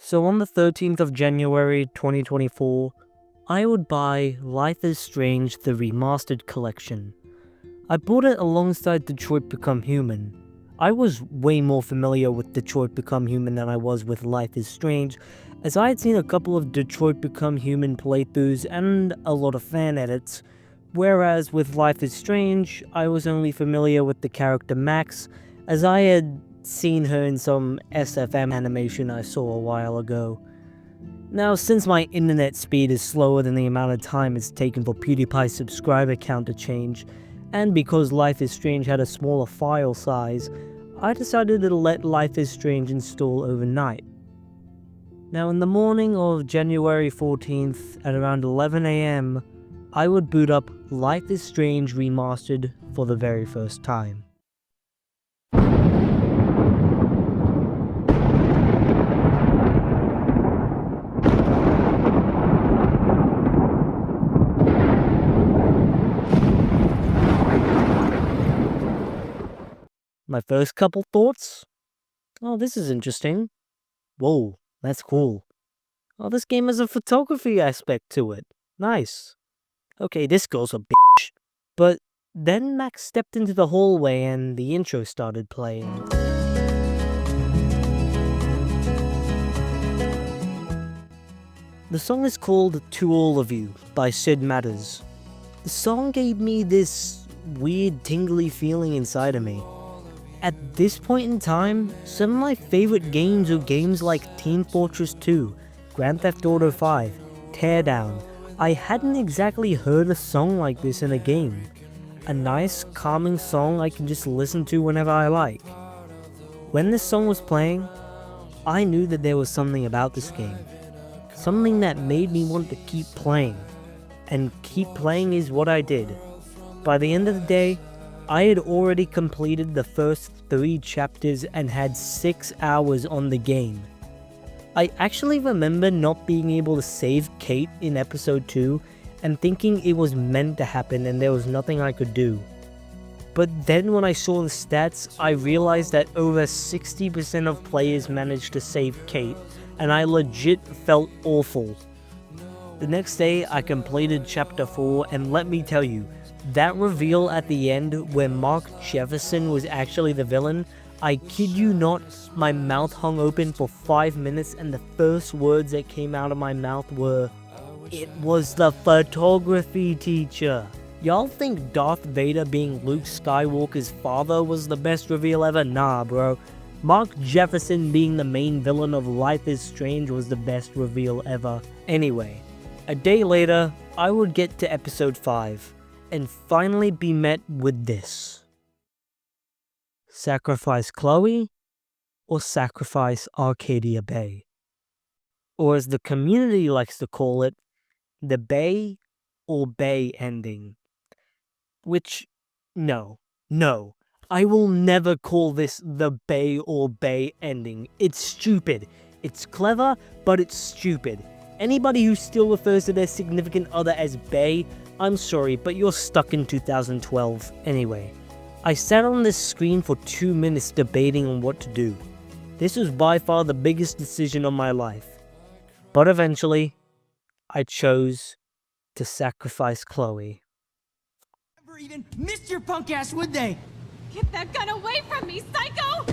So on the 13th of January 2024, I would buy Life is Strange the Remastered Collection. I bought it alongside Detroit Become Human. I was way more familiar with Detroit Become Human than I was with Life is Strange, as I had seen a couple of Detroit Become Human playthroughs and a lot of fan edits, whereas with Life is Strange, I was only familiar with the character Max, as I had seen her in some SFM animation I saw a while ago. Now, since my internet speed is slower than the amount of time it's taken for PewDiePie's subscriber count to change, and because Life is Strange had a smaller file size, I decided to let Life is Strange install overnight. Now, in the morning of January 14th at around 11 AM, I would boot up Life is Strange Remastered for the very first time. My first couple thoughts? Oh, this is interesting. Whoa, that's cool. Oh, this game has a photography aspect to it. Nice. Okay, this girl's a bitch. But then Max stepped into the hallway and the intro started playing. The song is called To All of You by Sid Matters. The song gave me this weird tingly feeling inside of me. At this point in time, some of my favorite games are games like Team Fortress 2, Grand Theft Auto 5, Teardown. I hadn't exactly heard a song like this in a game. A nice, calming song I can just listen to whenever I like. When this song was playing, I knew that there was something about this game. Something that made me want to keep playing. And keep playing is what I did. By the end of the day, I had already completed the first 3 chapters and had 6 hours on the game. I actually remember not being able to save Kate in episode 2 and thinking it was meant to happen and there was nothing I could do. But then when I saw the stats, I realized that over 60% of players managed to save Kate, and I legit felt awful. The next day I completed chapter 4, and let me tell you, that reveal at the end where Mark Jefferson was actually the villain, I kid you not, my mouth hung open for 5 minutes and the first words that came out of my mouth were, "It was the photography teacher." Y'all think Darth Vader being Luke Skywalker's father was the best reveal ever? Nah, bro. Mark Jefferson being the main villain of Life is Strange was the best reveal ever. Anyway, a day later, I would get to episode 5. And finally be met with this. Sacrifice Chloe or sacrifice Arcadia Bay? Or as the community likes to call it, the Bay or Bay ending. Which, no, I will never call this the Bay or Bay ending. It's stupid. It's clever, but it's stupid. Anybody who still refers to their significant other as Bay, I'm sorry, but you're stuck in 2012. Anyway, I sat on this screen for 2 minutes debating on what to do. This was by far the biggest decision of my life. But eventually, I chose to sacrifice Chloe. Never even missed your punk ass, would they? Get that gun away from me, psycho!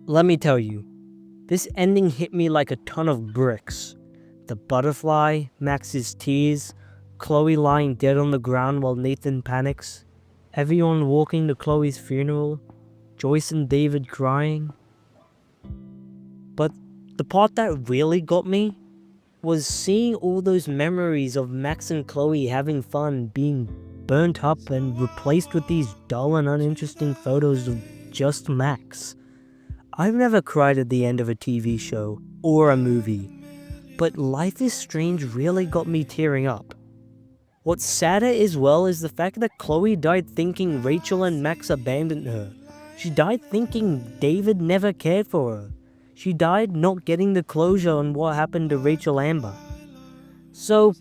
Let me tell you, this ending hit me like a ton of bricks. The butterfly, Max's tears, Chloe lying dead on the ground while Nathan panics, everyone walking to Chloe's funeral, Joyce and David crying. But the part that really got me was seeing all those memories of Max and Chloe having fun being burnt up and replaced with these dull and uninteresting photos of just Max. I've never cried at the end of a TV show or a movie, but Life is Strange really got me tearing up. What's sadder as well is the fact that Chloe died thinking Rachel and Max abandoned her. She died thinking David never cared for her. She died not getting the closure on what happened to Rachel Amber. So,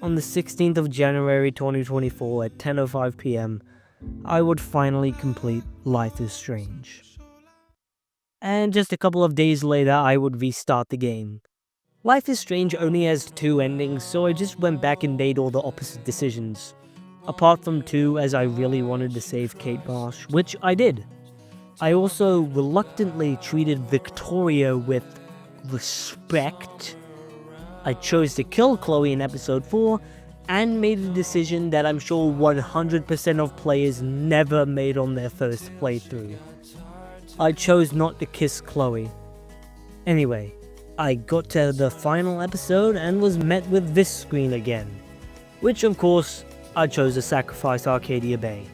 on the 16th of January 2024 at 10:05 p.m., I would finally complete Life is Strange. And just a couple of days later, I would restart the game. Life is Strange only has 2 endings, so I just went back and made all the opposite decisions. Apart from 2, as I really wanted to save Kate Marsh, which I did. I also reluctantly treated Victoria with respect. I chose to kill Chloe in episode 4, and made a decision that I'm sure 100% of players never made on their first playthrough. I chose not to kiss Chloe. Anyway, I got to the final episode and was met with this screen again. Which of course, I chose to sacrifice Arcadia Bay.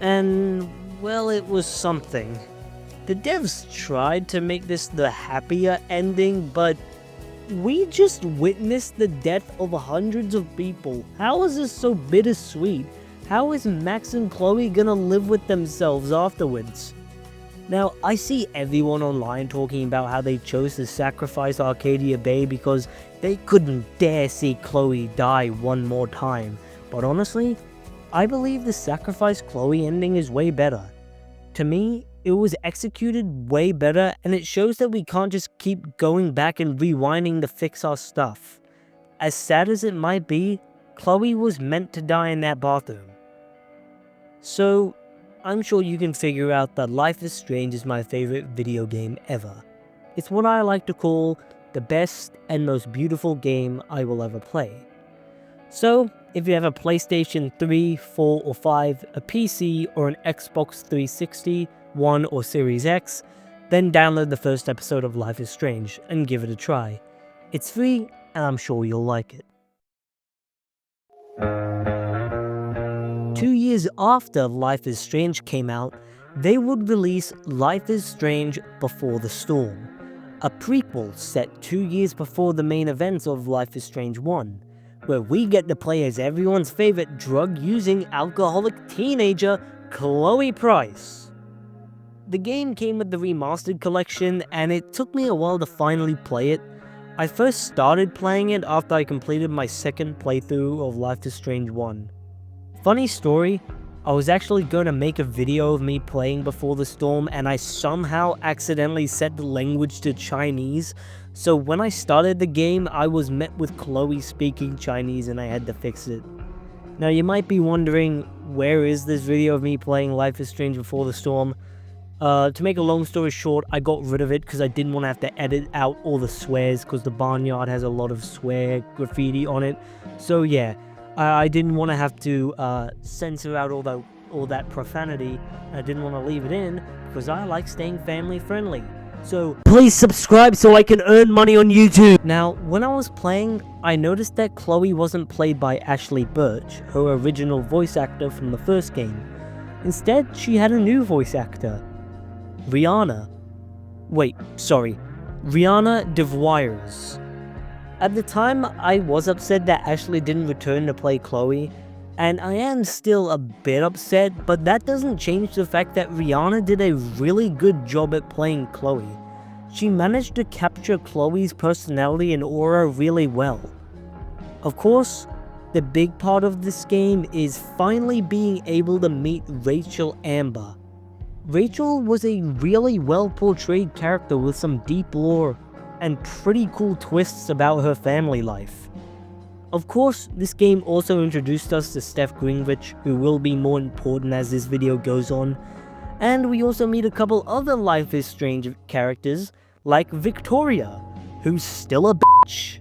And, well, it was something. The devs tried to make this the happier ending, but we just witnessed the death of hundreds of people. How is this so bittersweet? How is Max and Chloe gonna live with themselves afterwards? Now, I see everyone online talking about how they chose to sacrifice Arcadia Bay because they couldn't dare see Chloe die one more time. But honestly, I believe the sacrifice Chloe ending is way better. To me, it was executed way better, and it shows that we can't just keep going back and rewinding to fix our stuff. As sad as it might be, Chloe was meant to die in that bathroom. So, I'm sure you can figure out that Life is Strange is my favorite video game ever. It's what I like to call the best and most beautiful game I will ever play. So, if you have a PlayStation 3, 4 or 5, a PC or an Xbox 360, One or Series X, then download the first episode of Life is Strange and give it a try. It's free and I'm sure you'll like it. 2 years after Life is Strange came out, they would release Life is Strange Before the Storm, a prequel set 2 years before the main events of Life is Strange 1, where we get to play as everyone's favorite drug-using alcoholic teenager, Chloe Price. The game came with the remastered collection, and it took me a while to finally play it. I first started playing it after I completed my second playthrough of Life is Strange 1. Funny story, I was actually going to make a video of me playing Before the Storm, and I somehow accidentally set the language to Chinese, so when I started the game, I was met with Chloe speaking Chinese and I had to fix it. Now you might be wondering, where is this video of me playing Life is Strange Before the Storm? To make a long story short, I got rid of it because I didn't want to have to edit out all the swears because the barnyard has a lot of swear graffiti on it. So yeah, I didn't want to have to censor out all that profanity. I didn't want to leave it in because I like staying family friendly. So please subscribe so I can earn money on YouTube. Now, when I was playing, I noticed that Chloe wasn't played by Ashley Birch, her original voice actor from the first game. Instead, she had a new voice actor, Rihanna DeVries. At the time, I was upset that Ashley didn't return to play Chloe, and I am still a bit upset, but that doesn't change the fact that Rihanna did a really good job at playing Chloe. She managed to capture Chloe's personality and aura really well. Of course, the big part of this game is finally being able to meet Rachel Amber. Rachel was a really well portrayed character with some deep lore and pretty cool twists about her family life. Of course, this game also introduced us to Steph Greenwich, who will be more important as this video goes on, and we also meet a couple other Life is Strange characters, like Victoria, who's still a bitch,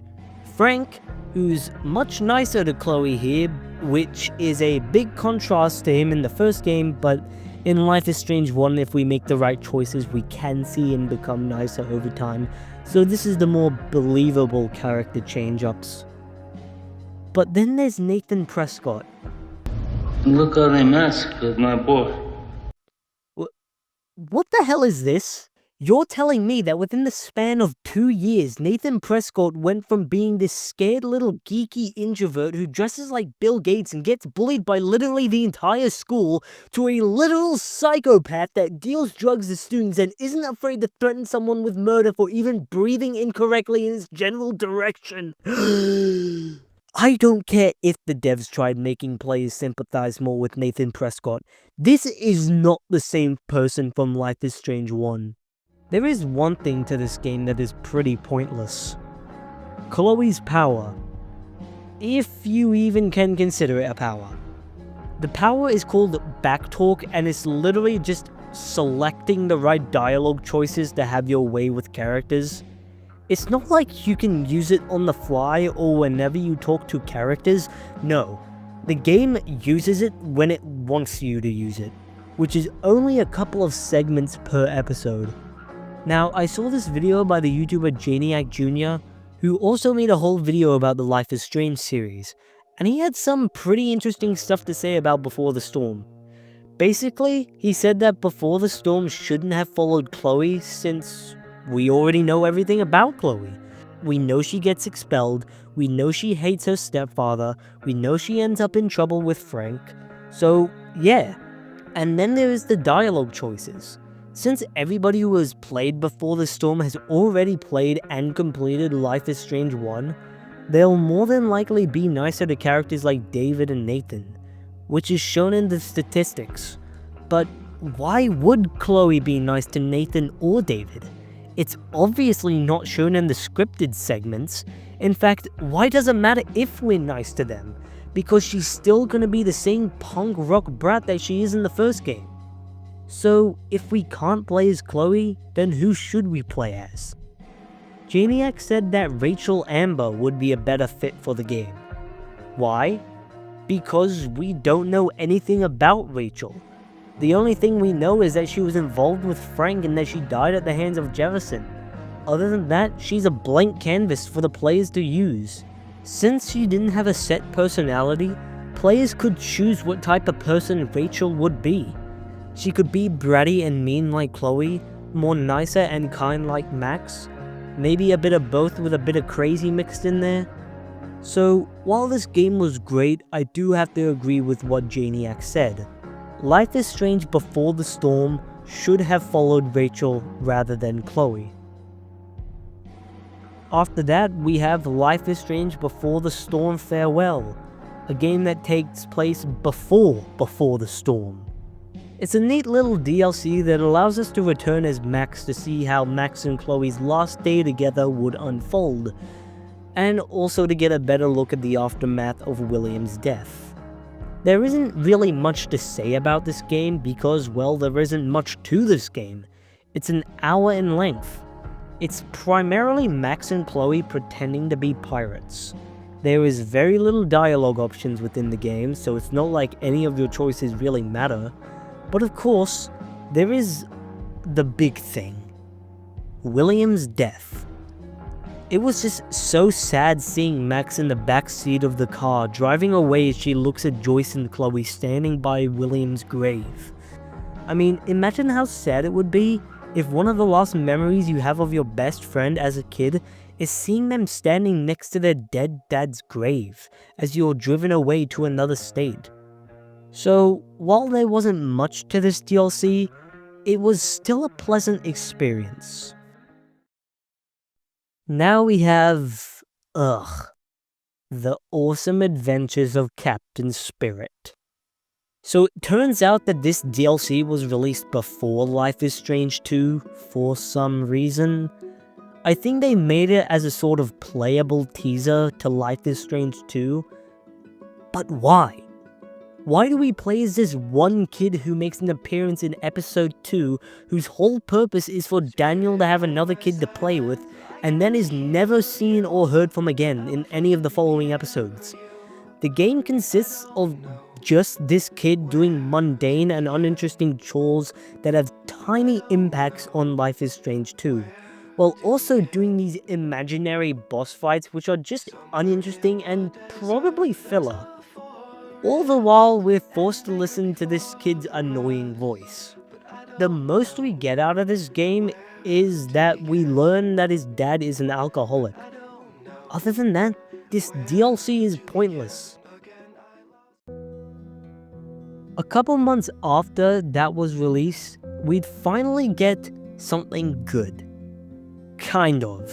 Frank, who's much nicer to Chloe here, which is a big contrast to him in the first game, but in Life is Strange 1, if we make the right choices, we can see him become nicer over time, so this is the more believable character change-ups. But then there's Nathan Prescott. Look how they massacred my boy. What the hell is this? You're telling me that within the span of 2 years, Nathan Prescott went from being this scared little geeky introvert who dresses like Bill Gates and gets bullied by literally the entire school to a literal psychopath that deals drugs to students and isn't afraid to threaten someone with murder for even breathing incorrectly in his general direction. I don't care if the devs tried making players sympathize more with Nathan Prescott. This is not the same person from Life is Strange 1. There is one thing to this game that is pretty pointless. Chloe's power. If you even can consider it a power. The power is called Backtalk, and it's literally just selecting the right dialogue choices to have your way with characters. It's not like you can use it on the fly or whenever you talk to characters. No, the game uses it when it wants you to use it, which is only a couple of segments per episode. Now, I saw this video by the YouTuber Janiac Jr., who also made a whole video about the Life is Strange series, and he had some pretty interesting stuff to say about Before the Storm. Basically, he said that Before the Storm shouldn't have followed Chloe since we already know everything about Chloe. We know she gets expelled, we know she hates her stepfather, we know she ends up in trouble with Frank, so yeah. And then there is the dialogue choices. Since everybody who has played Before the Storm has already played and completed Life is Strange 1, they'll more than likely be nicer to characters like David and Nathan, which is shown in the statistics. But why would Chloe be nice to Nathan or David? It's obviously not shown in the scripted segments. In fact, why does it matter if we're nice to them? Because she's still gonna be the same punk rock brat that she is in the first game. So, if we can't play as Chloe, then who should we play as? Janiac said that Rachel Amber would be a better fit for the game. Why? Because we don't know anything about Rachel. The only thing we know is that she was involved with Frank and that she died at the hands of Jefferson. Other than that, she's a blank canvas for the players to use. Since she didn't have a set personality, players could choose what type of person Rachel would be. She could be bratty and mean like Chloe, more nicer and kind like Max, maybe a bit of both with a bit of crazy mixed in there. So, while this game was great, I do have to agree with what Janiac said. Life is Strange Before the Storm should have followed Rachel rather than Chloe. After that, we have Life is Strange Before the Storm Farewell, a game that takes place before the Storm. It's a neat little DLC that allows us to return as Max to see how Max and Chloe's last day together would unfold, and also to get a better look at the aftermath of William's death. There isn't really much to say about this game because, well, there isn't much to this game. It's an hour in length. It's primarily Max and Chloe pretending to be pirates. There is very little dialogue options within the game, so it's not like any of your choices really matter. But of course, there is the big thing. William's death. It was just so sad seeing Max in the back seat of the car, driving away as she looks at Joyce and Chloe standing by William's grave. I mean, imagine how sad it would be if one of the last memories you have of your best friend as a kid is seeing them standing next to their dead dad's grave as you're driven away to another state. So, while there wasn't much to this DLC, it was still a pleasant experience. Now we have, The Awesome Adventures of Captain Spirit. So it turns out that this DLC was released before Life is Strange 2 for some reason. I think they made it as a sort of playable teaser to Life is Strange 2. But why? Why do we play as this one kid who makes an appearance in episode 2, whose whole purpose is for Daniel to have another kid to play with, and then is never seen or heard from again in any of the following episodes? The game consists of just this kid doing mundane and uninteresting chores that have tiny impacts on Life is Strange 2, while also doing these imaginary boss fights which are just uninteresting and probably filler. All the while we're forced to listen to this kid's annoying voice. The most we get out of this game is that we learn that his dad is an alcoholic. Other than that, this DLC is pointless. A couple months after that was released, we'd finally get something good. Kind of.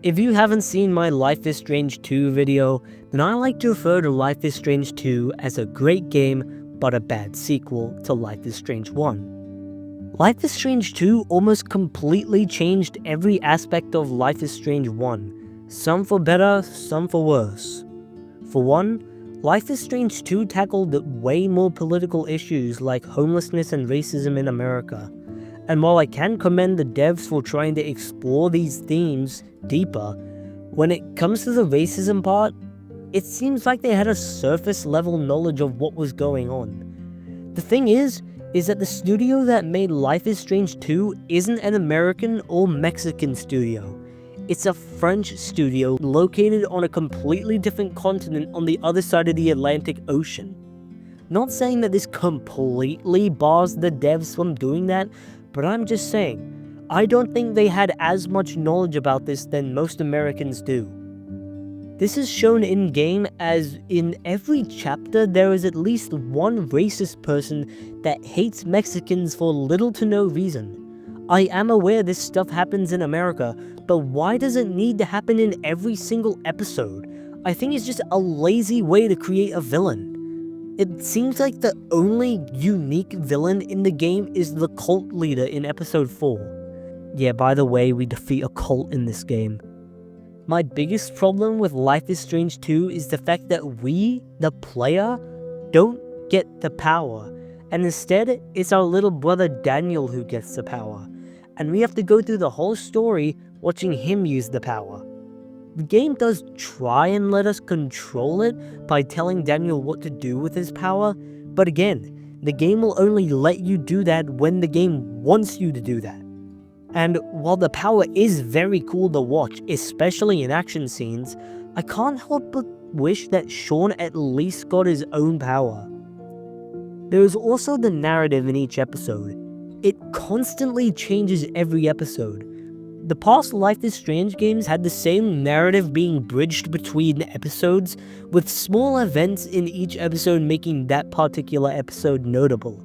If you haven't seen my Life is Strange 2 video, then I like to refer to Life is Strange 2 as a great game but a bad sequel to Life is Strange 1. Life is Strange 2 almost completely changed every aspect of Life is Strange 1, some for better, some for worse. For one, Life is Strange 2 tackled way more political issues like homelessness and racism in America. And while I can commend the devs for trying to explore these themes deeper, when it comes to the racism part, it seems like they had a surface level knowledge of what was going on. The thing is that the studio that made Life is Strange 2 isn't an American or Mexican studio. It's a French studio located on a completely different continent on the other side of the Atlantic Ocean. Not saying that this completely bars the devs from doing that, but I'm just saying, I don't think they had as much knowledge about this than most Americans do. This is shown in-game as in every chapter there is at least one racist person that hates Mexicans for little to no reason. I am aware this stuff happens in America, but why does it need to happen in every single episode? I think it's just a lazy way to create a villain. It seems like the only unique villain in the game is the cult leader in episode 4. Yeah, by the way, we defeat a cult in this game. My biggest problem with Life is Strange 2 is the fact that we, the player, don't get the power, and instead it's our little brother Daniel who gets the power, and we have to go through the whole story watching him use the power. The game does try and let us control it by telling Daniel what to do with his power, but again, the game will only let you do that when the game wants you to do that. And while the power is very cool to watch, especially in action scenes, I can't help but wish that Sean at least got his own power. There is also the narrative in each episode. It constantly changes every episode. The past Life is Strange games had the same narrative being bridged between episodes, with small events in each episode making that particular episode notable.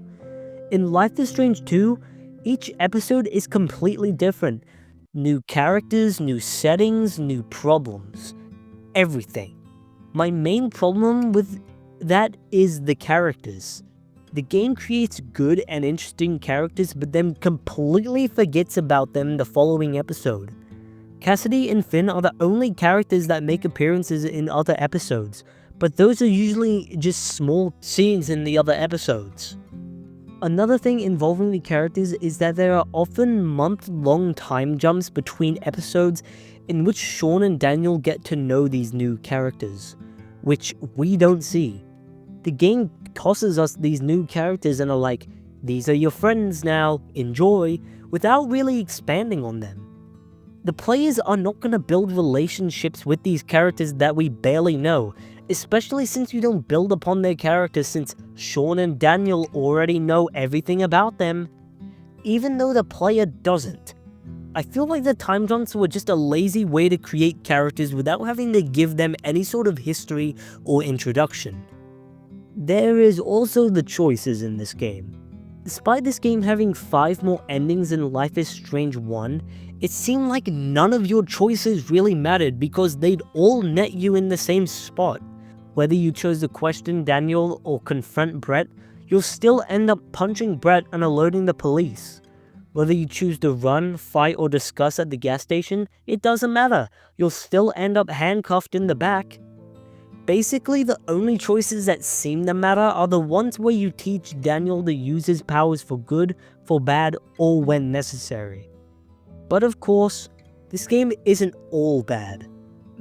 In Life is Strange 2, each episode is completely different. New characters, new settings, new problems. Everything. My main problem with that is the characters. The game creates good and interesting characters, but then completely forgets about them the following episode. Cassidy and Finn are the only characters that make appearances in other episodes, but those are usually just small scenes in the other episodes. Another thing involving the characters is that there are often month-long time jumps between episodes in which Sean and Daniel get to know these new characters, which we don't see. The game tosses us these new characters and are like, these are your friends now, enjoy, without really expanding on them. The players are not going to build relationships with these characters that we barely know, especially since you don't build upon their characters since Sean and Daniel already know everything about them, even though the player doesn't. I feel like the time jumps were just a lazy way to create characters without having to give them any sort of history or introduction. There is also the choices in this game. Despite this game having 5 more endings than Life is Strange 1, it seemed like none of your choices really mattered because they'd all net you in the same spot. Whether you chose to question Daniel or confront Brett, you'll still end up punching Brett and alerting the police. Whether you choose to run, fight, or discuss at the gas station, it doesn't matter, you'll still end up handcuffed in the back. Basically, the only choices that seem to matter are the ones where you teach Daniel to use his powers for good, for bad, or when necessary. But of course, this game isn't all bad.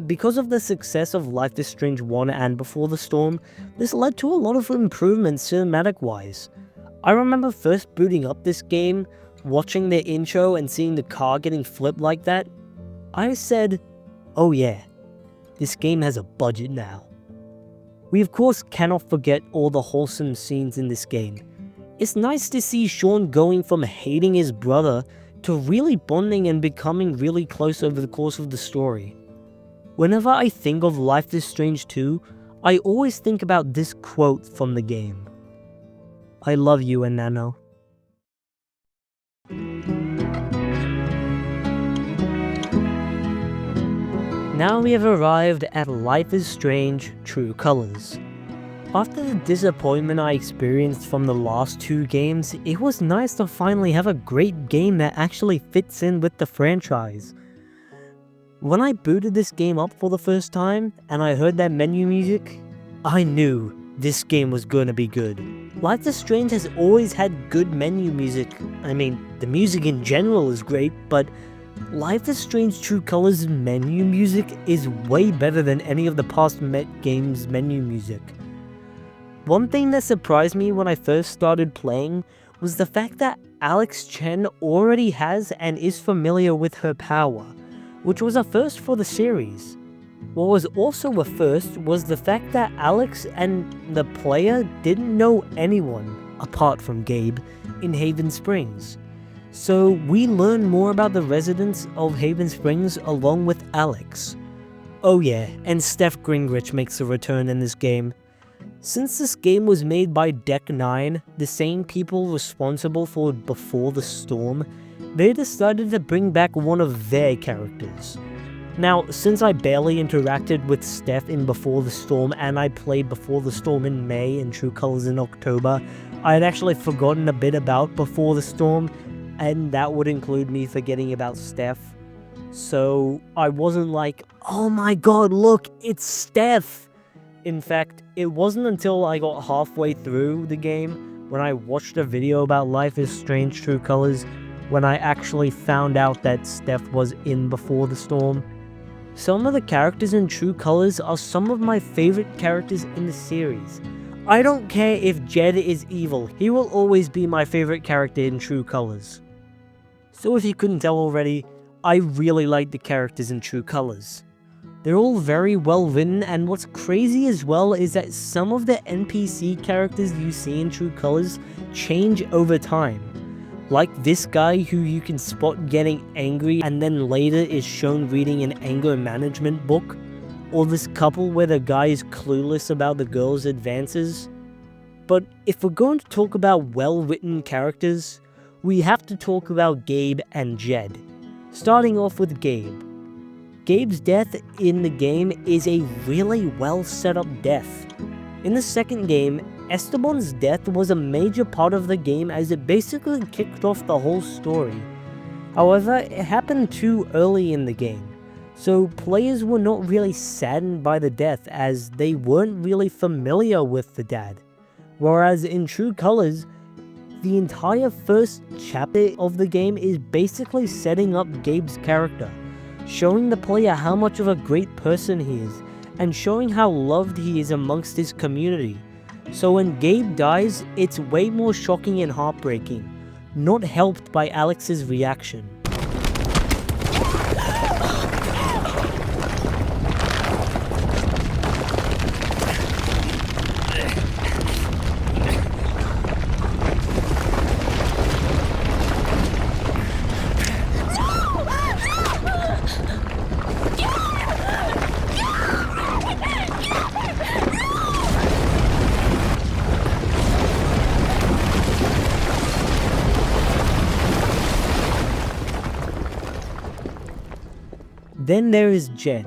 Because of the success of Life is Strange 1 and Before the Storm, this led to a lot of improvements cinematic-wise. I remember first booting up this game, watching the intro and seeing the car getting flipped like that. I said, oh yeah, this game has a budget now. We of course cannot forget all the wholesome scenes in this game. It's nice to see Sean going from hating his brother to really bonding and becoming really close over the course of the story. Whenever I think of Life is Strange 2, I always think about this quote from the game. I love you, Enano. Now we have arrived at Life is Strange True Colors. After the disappointment I experienced from the last two games, it was nice to finally have a great game that actually fits in with the franchise. When I booted this game up for the first time, and I heard that menu music, I knew this game was gonna be good. Life is Strange has always had good menu music. I mean, the music in general is great, but Life is Strange True Colors' menu music is way better than any of the past games' menu music. One thing that surprised me when I first started playing was the fact that Alex Chen already has and is familiar with her power, which was a first for the series. What was also a first was the fact that Alex and the player didn't know anyone, apart from Gabe, in Haven Springs. So we learn more about the residents of Haven Springs along with Alex. Oh yeah, and Steph Gingrich makes a return in this game. Since this game was made by Deck 9, the same people responsible for Before the Storm, they decided to bring back one of their characters. Now, since I barely interacted with Steph in Before the Storm and I played Before the Storm in May and True Colors in October, I had actually forgotten a bit about Before the Storm, and that would include me forgetting about Steph. So I wasn't like, oh my god, look, it's Steph! In fact, it wasn't until I got halfway through the game, when I watched a video about Life is Strange True Colors, when I actually found out that Steph was in Before the Storm. Some of the characters in True Colors are some of my favorite characters in the series. I don't care if Jed is evil, he will always be my favorite character in True Colors. So if you couldn't tell already, I really like the characters in True Colors. They're all very well written, and what's crazy as well is that some of the NPC characters you see in True Colors change over time. Like this guy who you can spot getting angry and then later is shown reading an anger management book, or this couple where the guy is clueless about the girl's advances. But if we're going to talk about well-written characters, we have to talk about Gabe and Jed. Starting off with Gabe. Gabe's death in the game is a really well set up death. In the second game, Esteban's death was a major part of the game as it basically kicked off the whole story. However, it happened too early in the game, so players were not really saddened by the death as they weren't really familiar with the dad. Whereas in True Colors, the entire first chapter of the game is basically setting up Gabe's character, showing the player how much of a great person he is, and showing how loved he is amongst his community. So when Gabe dies, it's way more shocking and heartbreaking, not helped by Alex's reaction. Then there is Jed,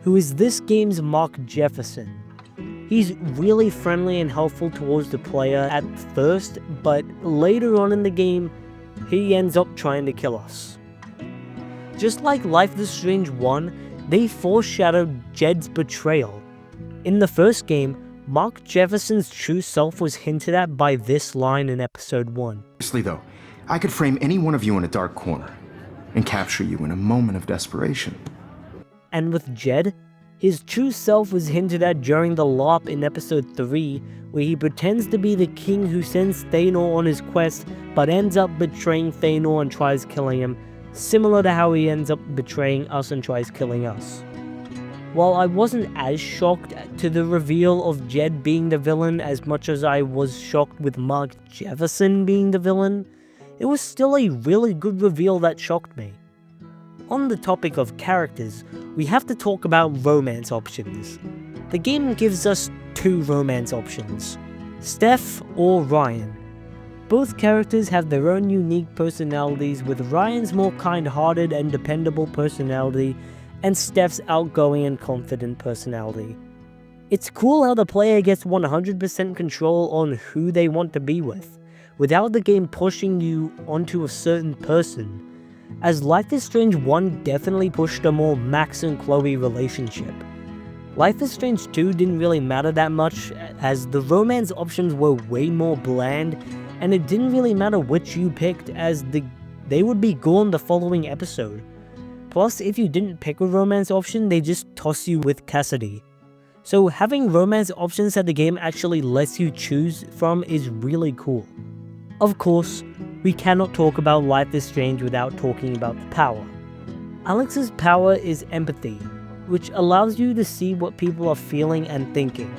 who is this game's Mark Jefferson. He's really friendly and helpful towards the player at first, but later on in the game, he ends up trying to kill us. Just like Life is Strange 1, they foreshadowed Jed's betrayal. In the first game, Mark Jefferson's true self was hinted at by this line in episode 1. Honestly though, I could frame any one of you in a dark corner and capture you in a moment of desperation. And with Jed, his true self was hinted at during the LARP in episode 3, where he pretends to be the king who sends Thanor on his quest, but ends up betraying Thanor and tries killing him, similar to how he ends up betraying us and tries killing us. While I wasn't as shocked to the reveal of Jed being the villain as much as I was shocked with Mark Jefferson being the villain, it was still a really good reveal that shocked me. On the topic of characters, we have to talk about romance options. The game gives us two romance options, Steph or Ryan. Both characters have their own unique personalities, with Ryan's more kind-hearted and dependable personality, and Steph's outgoing and confident personality. It's cool how the player gets 100% control on who they want to be with, without the game pushing you onto a certain person, as Life is Strange 1 definitely pushed a more Max and Chloe relationship. Life is Strange 2 didn't really matter that much, as the romance options were way more bland, and it didn't really matter which you picked, as they would be gone the following episode. Plus, if you didn't pick a romance option, they just toss you with Cassidy. So having romance options that the game actually lets you choose from is really cool. Of course, we cannot talk about Life is Strange without talking about the power. Alex's power is empathy, which allows you to see what people are feeling and thinking,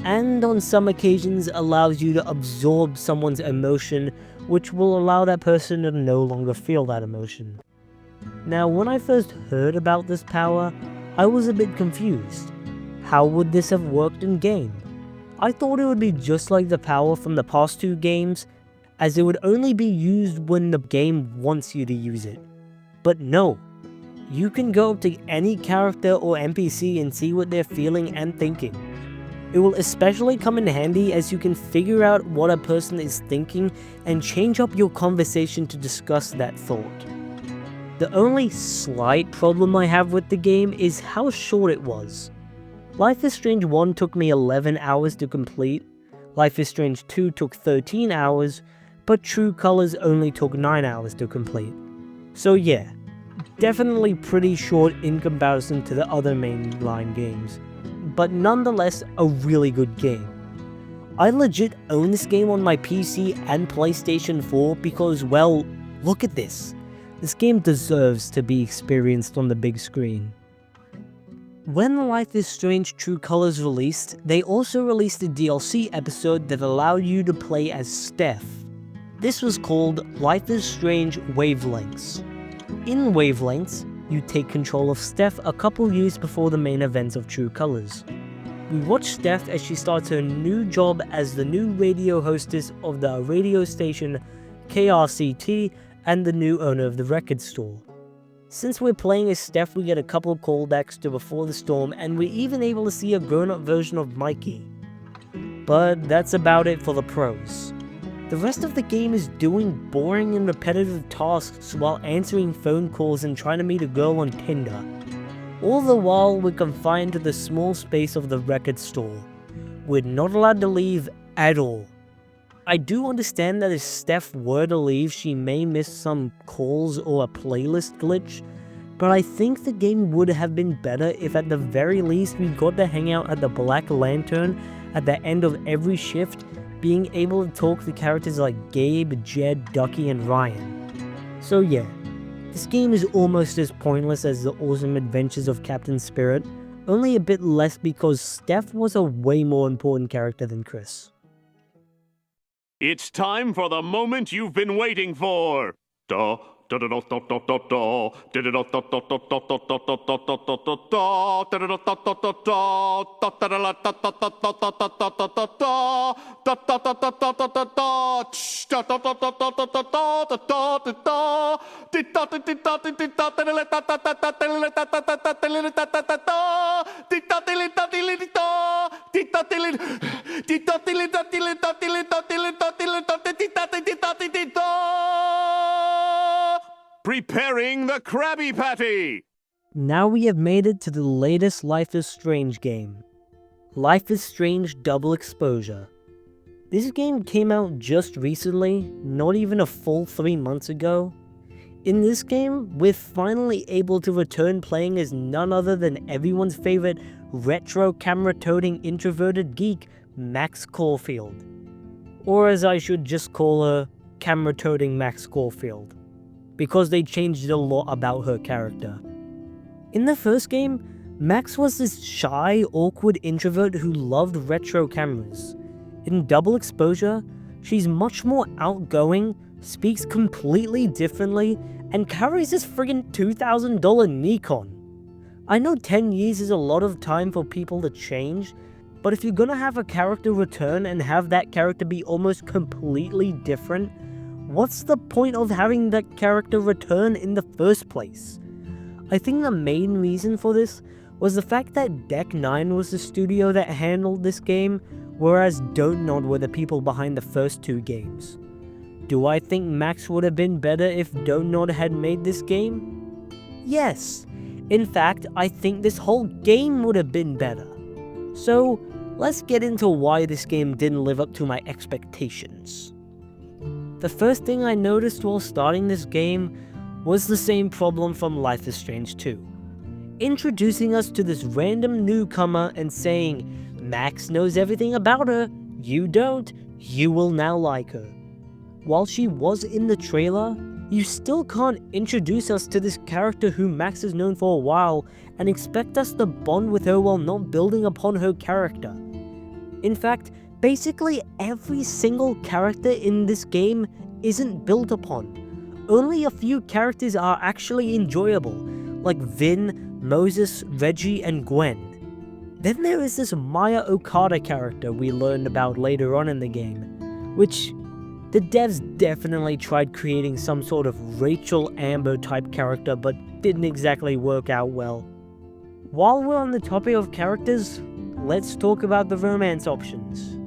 and on some occasions allows you to absorb someone's emotion, which will allow that person to no longer feel that emotion. Now, when I first heard about this power, I was a bit confused. How would this have worked in game? I thought it would be just like the power from the past 2 games, as it would only be used when the game wants you to use it. But no, you can go up to any character or NPC and see what they're feeling and thinking. It will especially come in handy as you can figure out what a person is thinking and change up your conversation to discuss that thought. The only slight problem I have with the game is how short it was. Life is Strange 1 took me 11 hours to complete, Life is Strange 2 took 13 hours, but True Colors only took 9 hours to complete. So yeah, definitely pretty short in comparison to the other mainline games, but nonetheless a really good game. I legit own this game on my PC and PlayStation 4 because, well, look at this. This game deserves to be experienced on the big screen. When Life is Strange True Colors released, they also released a DLC episode that allowed you to play as Steph. This was called Life is Strange Wavelengths. In Wavelengths, you take control of Steph a couple years before the main events of True Colors. We watch Steph as she starts her new job as the new radio hostess of the radio station KRCT and the new owner of the record store. Since we're playing as Steph, we get a couple callbacks to Before the Storm, and we're even able to see a grown-up version of Mikey. But that's about it for the pros. The rest of the game is doing boring and repetitive tasks while answering phone calls and trying to meet a girl on Tinder. All the while, we're confined to the small space of the record store. We're not allowed to leave at all. I do understand that if Steph were to leave, she may miss some calls or a playlist glitch, but I think the game would have been better if at the very least we got to hang out at the Black Lantern at the end of every shift, being able to talk to characters like Gabe, Jed, Ducky, and Ryan. So yeah, this game is almost as pointless as the awesome adventures of Captain Spirit, only a bit less because Steph was a way more important character than Chris. It's time for the moment you've been waiting for. Da da da da da da da da da da da da da da Preparing the Krabby Patty! Now we have made it to the latest Life is Strange game. Life is Strange Double Exposure. This game came out just recently, not even a full 3 months ago. In this game, we're finally able to return playing as none other than everyone's favorite retro camera-toting introverted geek, Max Caulfield. Or as I should just call her, camera-toting Max Caulfield, because they changed a lot about her character. In the first game, Max was this shy, awkward introvert who loved retro cameras. In Double Exposure, she's much more outgoing, speaks completely differently, and carries this friggin' $2,000 Nikon. I know 10 years is a lot of time for people to change, but if you're gonna have a character return and have that character be almost completely different, what's the point of having that character return in the first place? I think the main reason for this was the fact that Deck 9 was the studio that handled this game, whereas Don't Nod were the people behind the first two games. Do I think Max would have been better if Don't Nod had made this game? Yes. In fact, I think this whole game would have been better. So, let's get into why this game didn't live up to my expectations. The first thing I noticed while starting this game was the same problem from Life is Strange 2. Introducing us to this random newcomer and saying, Max knows everything about her, you don't, you will now like her. While she was in the trailer, you still can't introduce us to this character who Max has known for a while and expect us to bond with her while not building upon her character. In fact, basically every single character in this game isn't built upon. Only a few characters are actually enjoyable, like Vin, Moses, Reggie, and Gwen. Then there is this Maya Okada character we learned about later on in the game, which the devs definitely tried creating some sort of Rachel Amber type character, but didn't exactly work out well. While we're on the topic of characters, let's talk about the romance options.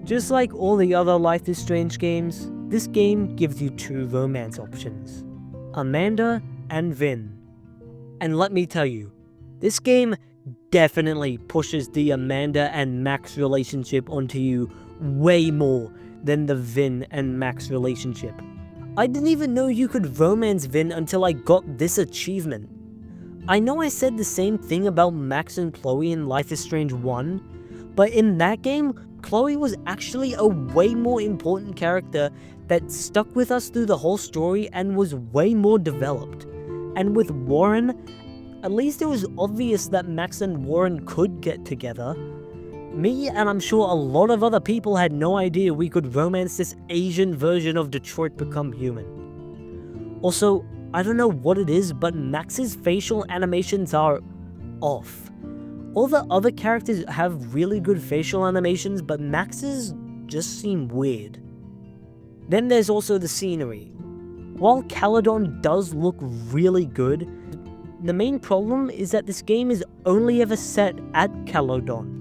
Just like all the other Life is Strange games, this game gives you two romance options, Amanda and Vin. And let me tell you, this game definitely pushes the Amanda and Max relationship onto you way more than the Vin and Max relationship. I didn't even know you could romance Vin until I got this achievement. I know I said the same thing about Max and Chloe in Life is Strange 1, but in that game, Chloe was actually a way more important character that stuck with us through the whole story and was way more developed. And with Warren, at least it was obvious that Max and Warren could get together. Me, and I'm sure a lot of other people, had no idea we could romance this Asian version of Detroit Become Human. Also, I don't know what it is, but Max's facial animations are off. All the other characters have really good facial animations, but Max's just seem weird. Then there's also the scenery. While Caledon does look really good, the main problem is that this game is only ever set at Caledon.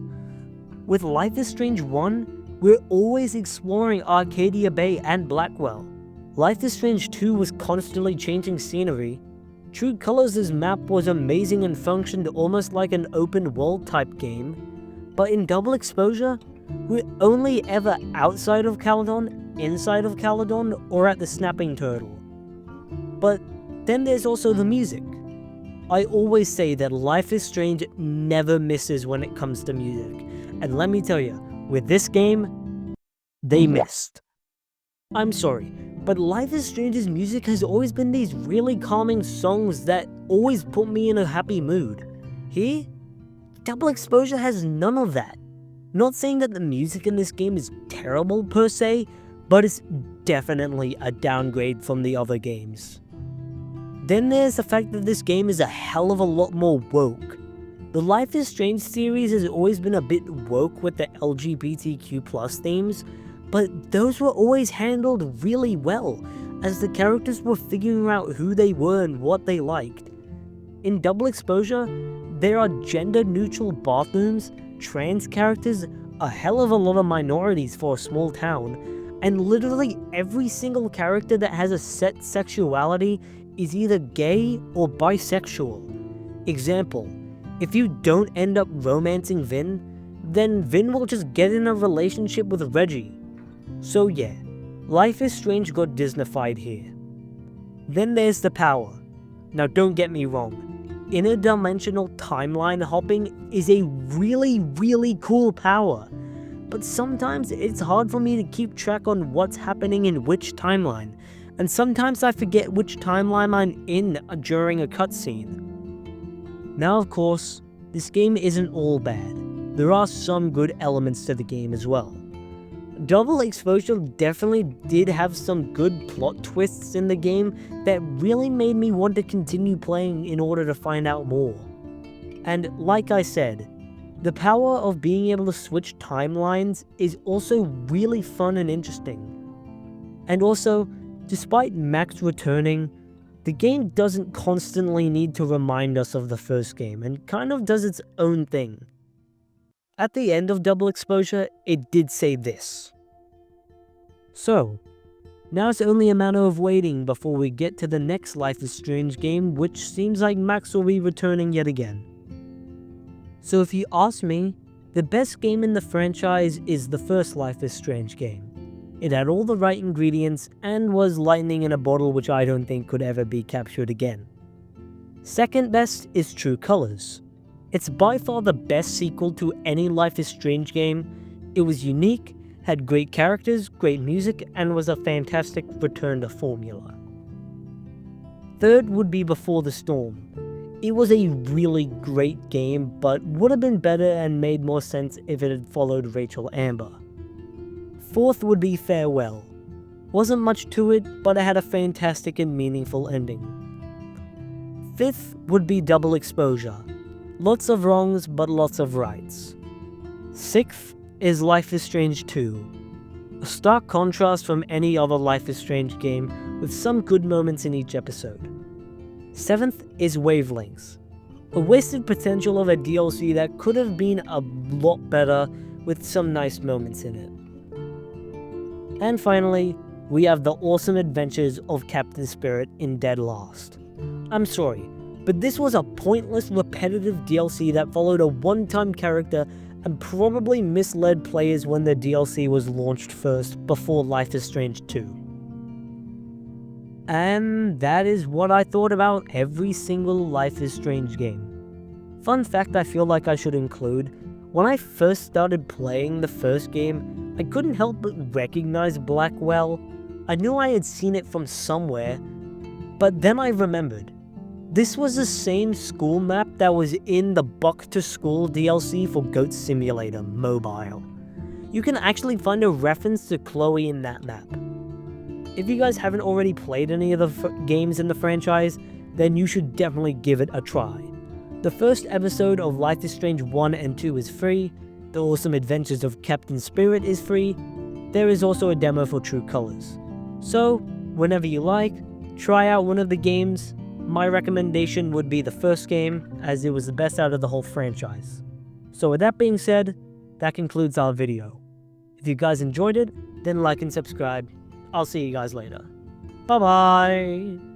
With Life is Strange 1, we're always exploring Arcadia Bay and Blackwell. Life is Strange 2 was constantly changing scenery. True Colors' map was amazing and functioned almost like an open world type game, but in Double Exposure, we're only ever outside of Caledon, inside of Caledon, or at the Snapping Turtle. But then there's also the music. I always say that Life is Strange never misses when it comes to music, and let me tell you, with this game, they missed. I'm sorry, but Life is Strange's music has always been these really calming songs that always put me in a happy mood. Here, Double Exposure has none of that. Not saying that the music in this game is terrible per se, but it's definitely a downgrade from the other games. Then there's the fact that this game is a hell of a lot more woke. The Life is Strange series has always been a bit woke with the LGBTQ+ themes, but those were always handled really well, as the characters were figuring out who they were and what they liked. In Double Exposure, there are gender-neutral bathrooms, trans characters, a hell of a lot of minorities for a small town, and literally every single character that has a set sexuality is either gay or bisexual. Example, if you don't end up romancing Vin, then Vin will just get in a relationship with Reggie. So yeah, Life is Strange got Disneyfied here. Then there's the power. Now don't get me wrong, interdimensional timeline hopping is a really cool power, but sometimes it's hard for me to keep track on what's happening in which timeline, and sometimes I forget which timeline I'm in during a cutscene. Now of course, this game isn't all bad. There are some good elements to the game as well. Double Exposure definitely did have some good plot twists in the game that really made me want to continue playing in order to find out more. And like I said, the power of being able to switch timelines is also really fun and interesting. And also, despite Max returning, The game doesn't constantly need to remind us of the first game and kind of does its own thing. At the end of Double Exposure, it did say this. So, now it's only a matter of waiting before we get to the next Life is Strange game, which seems like Max will be returning yet again. So if you ask me, the best game in the franchise is the first Life is Strange game. It had all the right ingredients and was lightning in a bottle, which I don't think could ever be captured again. Second best is True Colors. It's by far the best sequel to any Life is Strange game. It was unique, had great characters, great music, and was a fantastic return to formula. Third would be Before the Storm. It was a really great game, but would have been better and made more sense if it had followed Rachel Amber. Fourth would be Farewell. Wasn't much to it, but it had a fantastic and meaningful ending. Fifth would be Double Exposure. Lots of wrongs, but lots of rights. Sixth is Life is Strange 2. A stark contrast from any other Life is Strange game, with some good moments in each episode. Seventh is Wavelengths. A wasted potential of a DLC that could have been a lot better with some nice moments in it. And finally, we have the awesome adventures of Captain Spirit in Dead Last. I'm sorry, but this was a pointless, repetitive DLC that followed a one-time character and probably misled players when the DLC was launched first before Life is Strange 2. And that is what I thought about every single Life is Strange game. Fun fact I feel like I should include, when I first started playing the first game, I couldn't help but recognize Blackwell. I knew I had seen it from somewhere, but then I remembered. This was the same school map that was in the Buck to School DLC for Goat Simulator Mobile. You can actually find a reference to Chloe in that map. If you guys haven't already played any of the games in the franchise, then you should definitely give it a try. The first episode of Life is Strange 1 and 2 is free, The Awesome Adventures of Captain Spirit is free, there is also a demo for True Colors. So, whenever you like, try out one of the games. My recommendation would be the first game, as it was the best out of the whole franchise. So with that being said, that concludes our video. If you guys enjoyed it, then like and subscribe. I'll see you guys later. Bye bye!